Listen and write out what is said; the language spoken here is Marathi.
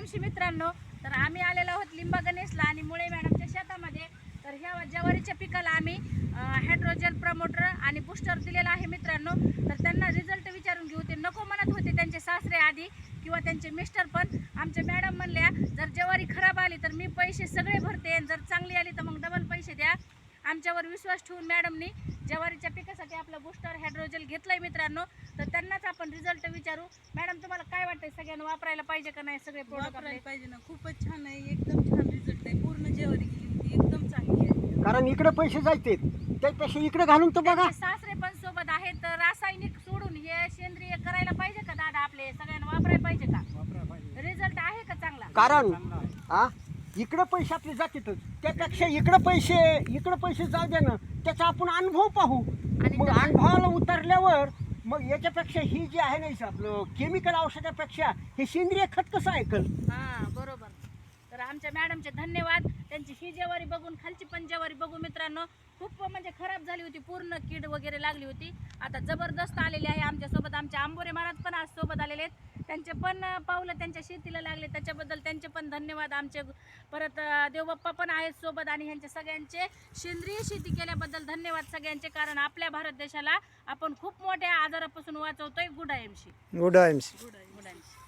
एमशी मित्रांनो, तर आम्ही आलेलो आहोत लिंबा गणेशला आणि मुळे मॅडमच्या शेतामध्ये. तर ह्या ज्वारीच्या पिकाला आम्ही हायड्रोजन प्रमोटर आणि बूस्टर दिलेला आहे मित्रांनो. तर त्यांना रिझल्ट विचारून घेऊ. ते नको म्हणत होते त्यांचे सासरे आधी किंवा त्यांचे मिस्टर, पण आमच्या मॅडम म्हणल्या जर ज्वारी खराब आली तर मी पैसे सगळे भरते, जर चांगली आली तर मग डबल पैसे द्या. आमच्यावर विश्वास ठेवून मॅडमनी ज्वारीच्या पिकासाठी आपलं बूस्टर हायड्रोजन घेतलंय मित्रांनो. तर त्यांनाच आपण रिझल्ट विचारू. मॅडम, तुम्हाला काय वाटतंय, सगळ्यांना वापरायला पाहिजे का नाही सगळे प्रोडक्ट? वापरायला पाहिजे ना, खूपच छान आहे, एकदम छान रिझल्ट आहे. पूर्ण ज्वारी गेली होती, एकदम चांगली आहे. कारण इकडे पैसे जायचे त्यापेक्षा इकडे घालून तर बघा. त्यांचे सासरे पण सोबत आहेत. तर रासायनिक सोडून हे सेंद्रिय करायला पाहिजे का दादा? आपले सगळ्यांना वापरायला पाहिजे का? रिझल्ट आहे का चांगला? कारण इकडे पैसे आपले जातातच, त्यापेक्षा इकडे पैसे जाऊ दे ना, त्याचा आपण अनुभव पाहू. आणि मग अनुभवाला उतरल्यावर मग याच्यापेक्षा ही जी आहे ना आपलं केमिकल औषधापेक्षा हे सेंद्रिय खत कसं ऐकल. हा, बरोबर. तर आमच्या मॅडमचे धन्यवाद. त्यांची ही ज्वारी बघून, खालची पण ज्वारी बघू मित्रांनो, खूप म्हणजे खराब झाली होती, पूर्ण कीड वगैरे लागली होती. आता जबरदस्त आलेली आहे आमच्यासोबत. आमचे आंबोरे महाराज पण आज सोबत आलेले आहेत. त्यांचे पण पावलं त्यांच्या शेतीला लागले, त्याच्याबद्दल त्यांचे पण धन्यवाद आमचे. परत देवबाप्पा पण आहेत सोबत आणि ह्यांचे सगळ्यांचे सेंद्रिय शेती केल्याबद्दल धन्यवाद सगळ्यांचे. कारण आपल्या भारत देशाला आपण खूप मोठ्या आजारापासून वाचवतोय. Good IMC. Good IMC. Good I एमशी.